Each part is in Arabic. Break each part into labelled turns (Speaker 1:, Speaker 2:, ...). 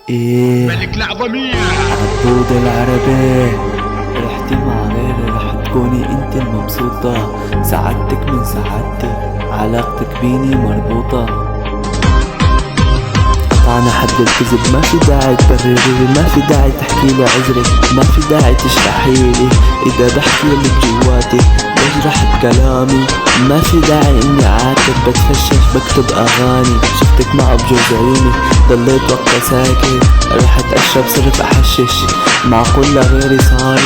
Speaker 1: ايه
Speaker 2: ملك لحظة مين؟
Speaker 1: عبود العربي. رحتي مع غيري رح تكوني انت المبسوطة، سعادتك من سعادتي، علاقتك بيني مربوطة. قطعنا حد الكذب، ما في داعي تبرري، ما في داعي تحكيلي عذرك، ما في داعي تشرحيلي اذا بحكي لك جواتي بجرح بكلامي. ما في داعي اني عاتب، بتفشش بكتب اغاني. شفتك مع بجوز عيوني ضليت وقتها ساكت، رحت اشرب صرت احشش، معقول لغيري صارت.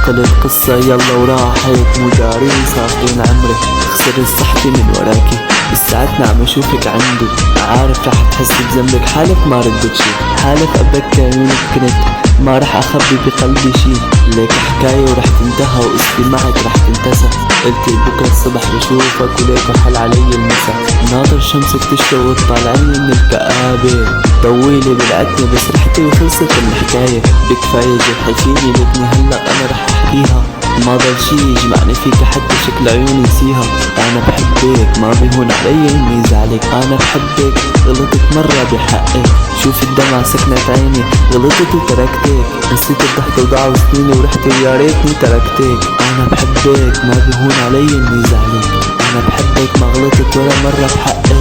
Speaker 1: قلت قصة يلا وراحت، مداري صافين عمري، خسر الصحفي من وراكي. بالساعتنا عم اشوفك عندي، عارف رح تحسي بذنبك، حالف ما ردت شي، حالف ابكي عيونك كنت، ما رح اخبي بقلبي شي. ليك حكاية ورح تنتهى وقصتي معك رح تنتسى. قلتي بكرة الصبح بشوفك وليك وحل علي المسا، ناطر شمسك تشرق وتطالعني من الكآبة. طويلي بالعتمة بس رحتي وخلصت الحكاية، بكفاية جد حكيلي ليتني هلا انا رح احكيها. ما ضل شي يجمعني فيك حتى شكل عيوني نسيها. انا بحبك ما بيهون علي اني زعلك، انا بحبك غلطت مرة بحقك. شوف الدمعة سكنت عيني، غلطت وتركتك، نسيت الضحك وضاعوا سنيني ورحت ويا ريتني تركتك. انا بحبك ما بيهون علي اني زعلك، انا بحبك ما غلطت ولا مرة بحقك.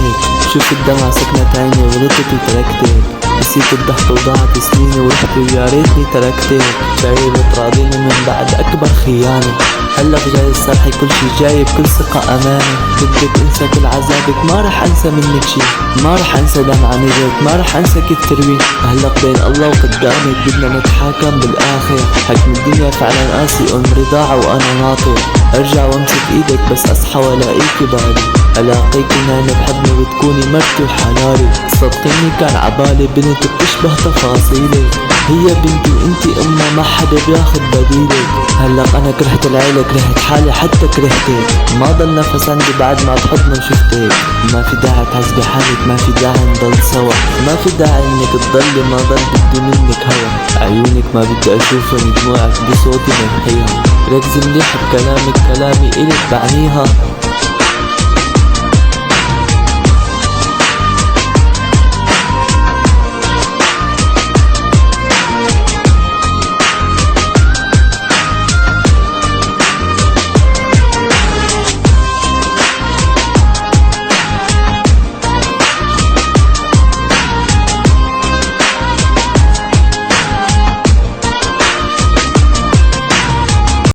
Speaker 1: شوف الدمعة سكنت عيني، غلطت وتركتك، نسيت الضحك وضاعت سنيني ورحت ويا ريتني تركتك. جاي بتراضيني من بعد اكبر خيانة، هلا بجاي الصرحي كل شي جاي بكل ثقة امانة. بدك انسى كل عذابك، ما رح انسى منك شي، ما رح انسى دمعة نجرك، ما رح انسى كيف تروي. هلا بين الله وقدامك بدنا نتحاكم بالاخر، حكم الدنيا فعلا قاسي، ام رضاعة وانا ناطر. ارجع وامسك ايدك بس اصحى والاقيكي بالي، الاقيكي نايمة بحضني وتكوني مرتي وحناري. صدقيني كان عبالي بنت بتشبه تفاصيلك، هي بنتي وانتي امها ما حدا بياخد بديلك. هلا انا كرهت العيلة، كرهت حالي حتى كرهتك، ما ضل نفس عندي بعد ما بحضني وشفتك. ما في داعي تعذبي حالك، ما في داعي نضل سوا، ما في داعي انك تضلي، ما ضل بدي منك هوا. عيونك ما بدي اشوفهم، دموعك بصوتي بمحيها. ركزي مليح بكلامك، كلامي الك بعنيها.